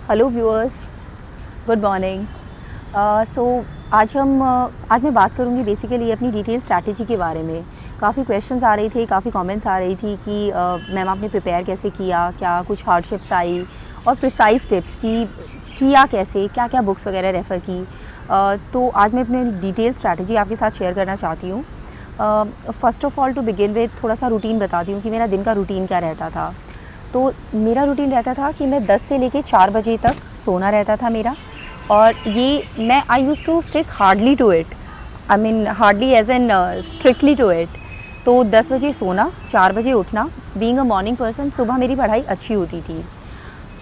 Hello viewers, good morning. So आज मैं बात करूँगी बेसिकली अपनी डिटेल स्ट्रैटेजी के बारे में। काफ़ी क्वेश्चंस आ रही थे, काफ़ी कमेंट्स आ रही थी कि मैम आपने प्रिपेयर कैसे किया, क्या कुछ हार्डशिप्स आई और प्रिसाइज टिप्स की किया कैसे, क्या क्या बुक्स वगैरह रेफ़र की। तो आज मैं अपनी डिटेल स्ट्रैटेजी आपके साथ शेयर करना चाहती हूँ। First of all to begin with थोड़ा सा रूटीन बताती हूँ कि मेरा दिन का रूटीन क्या रहता था। तो मेरा रूटीन रहता था कि मैं 10 से लेके 4 बजे तक सोना रहता था मेरा, और ये I use to stick hardly to it, I mean hardly as an strictly to it. तो 10 बजे सोना, 4 बजे उठना। बीइंग अ मॉर्निंग पर्सन, सुबह मेरी पढ़ाई अच्छी होती थी।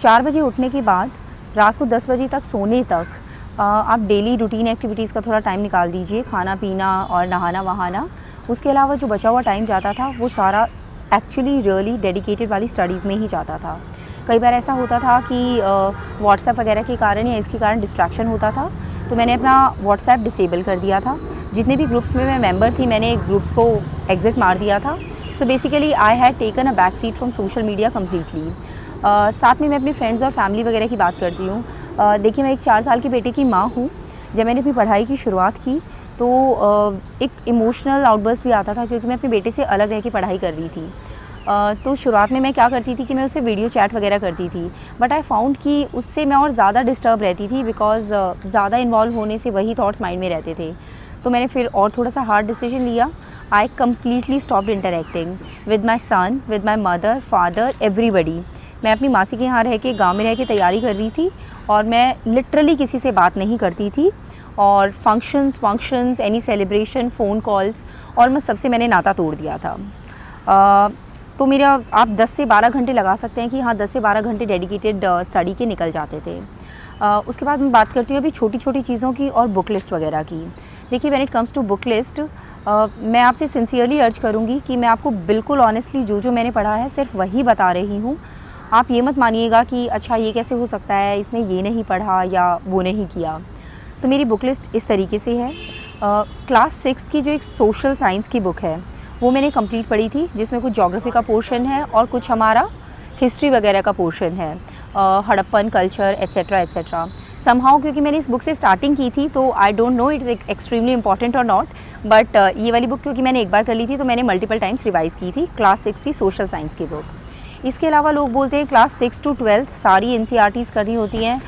4 बजे उठने के बाद रात को 10 बजे तक सोने तक आप डेली रूटीन एक्टिविटीज़ का थोड़ा टाइम निकाल दीजिए, खाना पीना और नहाना वहाना। उसके अलावा जो बचा हुआ टाइम जाता था वो सारा एक्चुअली रियली डेडिकेटेड वाली स्टडीज़ में ही जाता था। कई बार ऐसा होता था कि व्हाट्सएप वगैरह के कारण या इसके कारण डिस्ट्रैक्शन होता था, तो मैंने अपना व्हाट्सएप डिसेबल कर दिया था। जितने भी ग्रुप्स में मैं मेंबर थी, मैंने ग्रुप्स को एग्ज़िट मार दिया था। So basically I had taken a back seat from social media completely. साथ में मैं अपने फ्रेंड्स और फैमिली वगैरह की बात करती हूँ। देखिए, मैं एक 4 साल के बेटे की माँ हूँ। जब मैंने अपनी पढ़ाई की शुरुआत की तो एक इमोशनल आउटबर्स्ट भी आता था, क्योंकि मैं अपने बेटे से अलग रह के पढ़ाई कर रही थी। तो शुरुआत में मैं क्या करती थी कि मैं उससे वीडियो चैट वगैरह करती थी, बट आई फाउंड कि उससे मैं और ज़्यादा डिस्टर्ब रहती थी, बिकॉज़ ज़्यादा इन्वॉल्व होने से वही थॉट्स माइंड में रहते थे। तो मैंने फिर और थोड़ा सा हार्ड डिसीजन लिया। I completely stopped interacting with my son, with my mother, father, everybody. मैं अपनी मासी के यहाँ रह के, गाँव में रह के तैयारी कर रही थी, और मैं लिटरली किसी से बात नहीं करती थी। और functions, any celebration, phone calls, और मैं सबसे मैंने नाता तोड़ दिया था। तो मेरा आप 10 से 12 घंटे लगा सकते हैं कि हाँ, 10 से 12 घंटे डेडिकेटेड स्टडी के निकल जाते थे। उसके बाद मैं बात करती हूँ अभी छोटी छोटी चीज़ों की और बुक लिस्ट वगैरह की। देखिए, when it comes to book list, मैं आपसे सिंसियरली अर्ज करूँगी कि मैं आपको बिल्कुल ऑनेस्टली जो मैंने पढ़ा है सिर्फ वही बता रही हूँ। आप ये मत मानिएगा कि अच्छा ये कैसे हो सकता है, इसने ये नहीं पढ़ा या वो नहीं किया। तो मेरी बुक लिस्ट इस तरीके से है। क्लास 6 की जो एक सोशल साइंस की बुक है वो मैंने कंप्लीट पढ़ी थी, जिसमें कुछ ज्योग्राफी का पोर्शन है और कुछ हमारा हिस्ट्री वगैरह का पोर्शन है, Harappan culture etcetera etcetera. Somehow क्योंकि मैंने इस बुक से स्टार्टिंग की थी, तो I don't know it's extremely important और नॉट, बट ये वाली बुक क्योंकि मैंने एक बार कर ली थी तो मैंने मल्टीपल टाइम्स रिवाइज़ की थी क्लास 6 की सोशल साइंस की बुक। इसके अलावा लोग बोलते हैं क्लास 6 to 12 सारी NCERTs करनी होती हैं।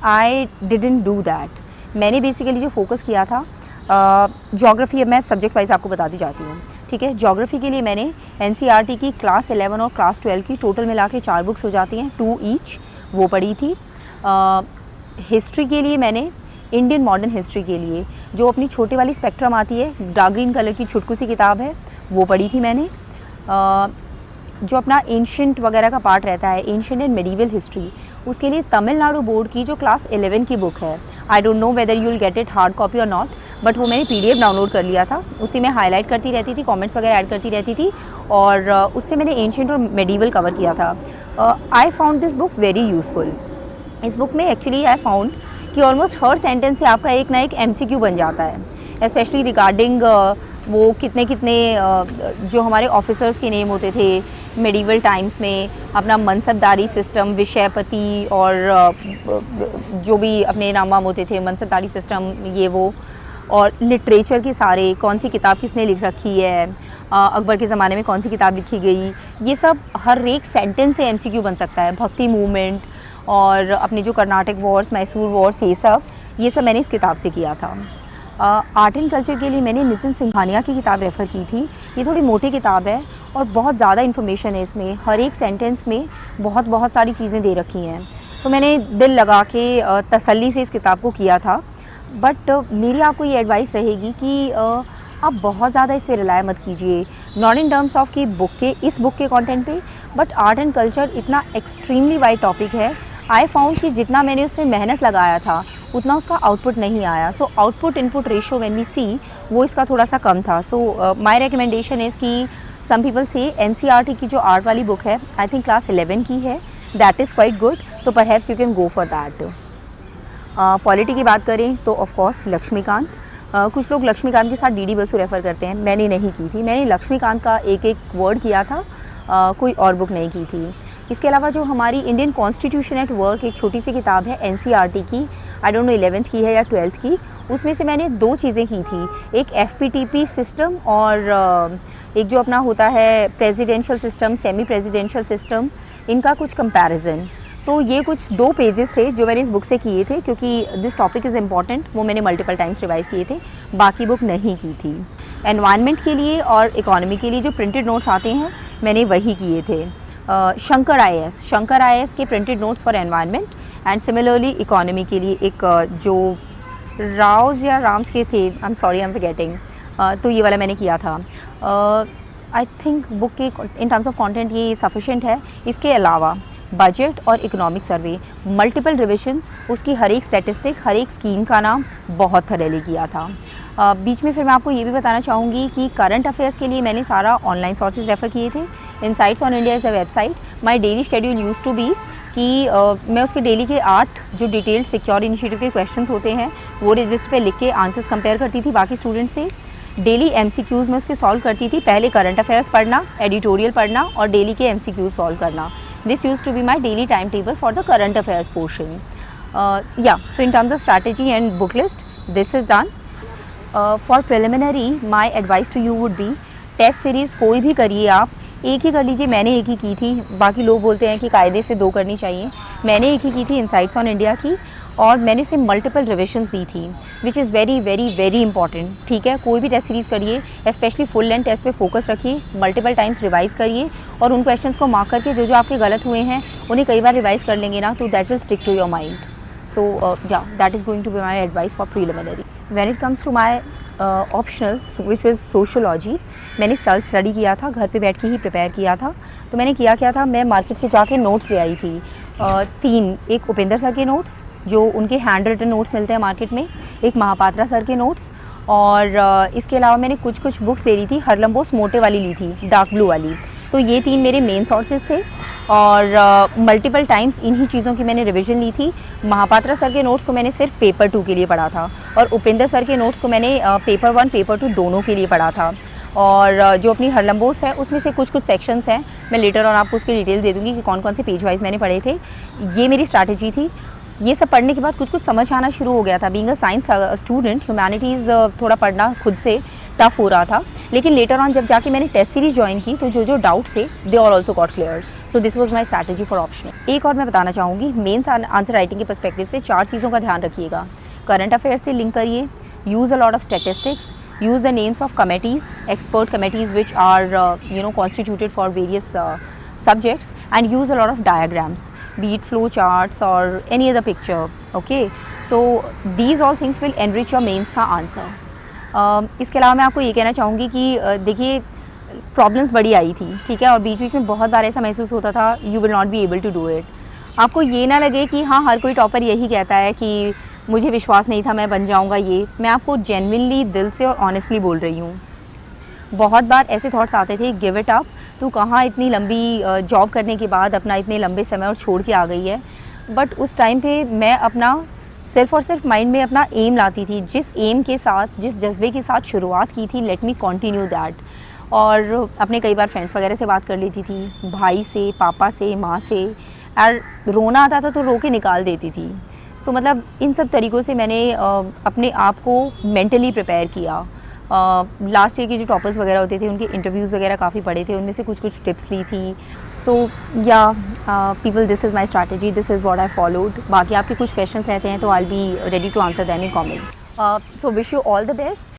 I didn't do that. मैंने बेसिकली जो फोकस किया था ज्योग्राफी, मैं सब्जेक्ट वाइज आपको बताती जाती हूँ, ठीक है। ज्योग्राफी के लिए मैंने NCERT की क्लास 11 और क्लास 12 की टोटल मिला के 4 बुक्स हो जाती हैं, 2 ईच, वो पढ़ी थी। हिस्ट्री के लिए मैंने इंडियन मॉडर्न हिस्ट्री के लिए जो अपनी छोटी वाली स्पेक्ट्रम आती है, डार्क ग्रीन कलर की छुटकू सी किताब है, वो पढ़ी थी मैंने। जो अपना एंशिएंट वगैरह का पार्ट रहता है, एंशिएंट एंड मेडिवल हिस्ट्री, उसके लिए तमिलनाडु बोर्ड की जो क्लास 11 की बुक है, I don't know whether you will get it hard copy और नॉट, बट वो मैंने PDF डाउनलोड कर लिया था। उसी में हाईलाइट करती रहती थी, कमेंट्स वगैरह ऐड करती रहती थी, और उससे मैंने एंशिएंट और मेडिवल कवर किया था। I found this book very useful. इस बुक में एक्चुअली आई फाउंड कि ऑलमोस्ट हर सेंटेंस से आपका एक ना एक MCQ बन जाता है, स्पेशली रिगार्डिंग वो कितने जो हमारे ऑफिसर्स के नेम होते थे मेडिवल टाइम्स में, अपना मनसबदारी सिस्टम, विषयपति, और जो भी अपने नाम वाम होते थे, मनसबदारी सिस्टम, ये वो, और लिटरेचर के सारे, कौन सी किताब किसने लिख रखी है, अकबर के ज़माने में कौन सी किताब लिखी गई, ये सब हर एक सेंटेंस से MCQ बन सकता है। भक्ति मूवमेंट और अपने जो कर्नाटक वॉर्स, मैसूर वॉर्स, ये सब मैंने इस किताब से किया था। आर्ट एंड कल्चर के लिए मैंने नितिन सिंघानिया की किताब रेफ़र की थी। ये थोड़ी मोटी किताब है और बहुत ज़्यादा इन्फॉर्मेशन है इसमें, हर एक सेंटेंस में बहुत सारी चीज़ें दे रखी हैं। तो मैंने दिल लगा के तसल्ली से इस किताब को किया था। बट मेरी आपको ये एडवाइस रहेगी कि आप बहुत ज़्यादा इस पर रिलाय मत कीजिए, नॉट इन टर्म्स ऑफ कि इस बुक के कंटेंट पे, बट आर्ट एंड कल्चर इतना एक्सट्रीमली वाइड टॉपिक है। आई फाउंड कि जितना मैंने उसमें मेहनत लगाया था उतना उसका आउटपुट नहीं आया। So output input ratio when we see, वो इसका थोड़ा सा कम था। सो माय रिकमेंडेशन इज़ कि सम पीपल से NCERT की जो आर्ट वाली बुक है, आई थिंक क्लास 11 की है, दैट इज़ क्वाइट गुड, तो perhaps you can go for that. Polity की बात करें तो ऑफ कोर्स लक्ष्मीकांत। कुछ लोग लक्ष्मीकांत के साथ DD बसु रेफ़र करते हैं, मैंने नहीं की थी। मैंने लक्ष्मीकांत का एक वर्ड किया था, कोई और बुक नहीं की थी। इसके अलावा जो हमारी इंडियन कॉन्स्टिट्यूशन एट वर्क एक छोटी सी किताब है एनसीईआरटी की, आई डोंट नो 11th की है या 12th की, उसमें से मैंने 2 चीज़ें की थी, एक एफपीटीपी सिस्टम और एक जो अपना होता है presidential system, semi presidential system, इनका कुछ कंपैरिजन। तो ये कुछ 2 पेजेस थे जो मैंने इस बुक से किए थे, क्योंकि दिस टॉपिक इज़ इम्पॉर्टेंट, वो मैंने मल्टीपल टाइम्स रिवाइज़ किए थे, बाकी बुक नहीं की थी। एनवायरनमेंट के लिए और इकोनॉमी के लिए जो प्रिंटेड नोट्स आते हैं मैंने वही किए थे। शंकर आईएएस के printed notes for environment and similarly economy के लिए एक जो राउज या राम्स के थे, I am sorry I am forgetting, तो ये वाला मैंने किया था। आई थिंक बुक के इन टर्म्स ऑफ कंटेंट ये सफिशेंट है। इसके अलावा बजट और इकोनॉमिक सर्वे, मल्टीपल रिविजन्स, उसकी हर एक स्टैटिस्टिक, हर एक स्कीम का नाम बहुत थरेली किया था। बीच में फिर मैं आपको ये भी बताना चाहूँगी कि करंट अफेयर्स के लिए मैंने सारा ऑनलाइन सोर्सेज रेफ़र किए थे। Insights on India is the website. My daily schedule use to be कि मैं उसके डेली के 8 जो डिटेल्ड सिक्योर इनिशिएटिव के क्वेश्चंस होते हैं वो रजिस्टर पे लिख के आंसर्स कंपेयर करती थी बाकी स्टूडेंट्स से। डेली एमसीक्यूज़ में उसके सॉल्व करती थी, पहले करंट अफेयर्स पढ़ना, एडिटोरियल पढ़ना और डेली के एमसीक्यूज़ सॉल्व करना। This use to be my daily time table for the current affairs portion. So in terms of strategy and book list this is done. For preliminary my advice to you would be, test series कोई भी करिए आप, एक ही कर लीजिए। मैंने एक ही की थी, बाकी लोग बोलते हैं कि कायदे से 2 करनी चाहिए, मैंने एक ही की थी इनसाइट्स ऑन इंडिया की, और मैंने इसे मल्टीपल रिविजन्स दी थी which is very very very important. ठीक है, कोई भी टेस्ट सीरीज़ करिए, स्पेशली फुल लेंथ टेस्ट पे फोकस रखिए, मल्टीपल टाइम्स रिवाइज़ करिए और उन क्वेश्चंस को मार्क करके जो जो आपके गलत हुए हैं उन्हें कई बार रिवाइज़ कर लेंगे ना, तो that will stick to your mind. So yeah, that is going to be my advice for preliminary. When it comes to my optional, which was sociology, मैंने सेल्फ स्टडी किया था, घर पे बैठ के ही प्रिपेयर किया था। तो मैंने किया क्या था, मैं मार्केट से जाके नोट्स ले आई थी 3, एक उपेंद्र सर के नोट्स जो उनके हैंड रिटन नोट्स मिलते हैं मार्केट में, एक महापात्रा सर के नोट्स, और इसके अलावा मैंने कुछ बुक्स ले ली थी, हरलम बोस मोटे वाली ली थी, डार्क ब्लू वाली। तो ये 3 मेरे मेन सोर्सेज थे और मल्टीपल टाइम्स इन्हीं चीज़ों की मैंने रिवीजन ली थी। महापात्रा सर के नोट्स को मैंने सिर्फ पेपर 2 के लिए पढ़ा था और उपेंद्र सर के नोट्स को मैंने पेपर 1 पेपर 2 दोनों के लिए पढ़ा था। और जो अपनी हरलम बोस है उसमें से कुछ सेक्शंस हैं, मैं लेटर और आपको उसकी डिटेल दे दूँगी कि कौन कौन से पेज वाइज मैंने पढ़े थे। ये मेरी स्ट्रैटेजी थी। ये सब पढ़ने के बाद कुछ समझ आना शुरू हो गया था। Being a science student, humanities थोड़ा पढ़ना खुद से टफ हो रहा था, लेकिन लेटर ऑन जब जाके मैंने टेस्ट सीरीज ज्वाइन की तो जो डाउट्स थे they are also got clear. So this was my strategy for optional. एक और मैं बताना चाहूँगी, मेंस आंसर राइटिंग के पर्सपेक्टिव से 4 चीज़ों का ध्यान रखिएगा। करंट अफेयर्स से लिंक करिए, use a lot of statistics, use the names of committees, expert committees which are constituted for various subjects, and use a lot of diagrams, be it flow charts or any other picture. Okay, so these all things will enrich your mains का answer. इसके अलावा मैं आपको ये कहना चाहूँगी कि देखिए प्रॉब्लम्स बड़ी आई थी, ठीक है, और बीच में बहुत बार ऐसा महसूस होता था you will not be able to do it. आपको ये ना लगे कि हाँ हर कोई टॉपर यही कहता है कि मुझे विश्वास नहीं था मैं बन जाऊंगा, ये मैं आपको जेन्युइनली दिल से और ऑनेस्टली बोल रही हूँ। बहुत बार ऐसे थॉट्स आते थे गिव इट अप, तू कहाँ इतनी लंबी जॉब करने के बाद अपना इतने लंबे समय और छोड़ के आ गई है। बट उस टाइम पे मैं अपना सिर्फ और सिर्फ माइंड में अपना एम लाती थी, जिस एम के साथ, जिस जज्बे के साथ शुरुआत की थी, लेट मी कंटिन्यू दैट। और अपने कई बार फ्रेंड्स वगैरह से बात कर लेती थी, भाई से, पापा से, माँ से, और रोना आता था तो रो के निकाल देती थी। सो मतलब इन सब तरीक़ों से मैंने अपने आप को मेंटली प्रिपेयर किया। लास्ट ईयर के जो टॉपर्स वगैरह होते थे उनके इंटरव्यूज़ वगैरह काफ़ी पढ़े थे, उनमें से कुछ टिप्स ली थी। So yeah people, this is my strategy, this is what I followed. बाकी आपके कुछ क्वेश्चंस रहते हैं तो I will be ready to answer them in comments. So wish you all the best.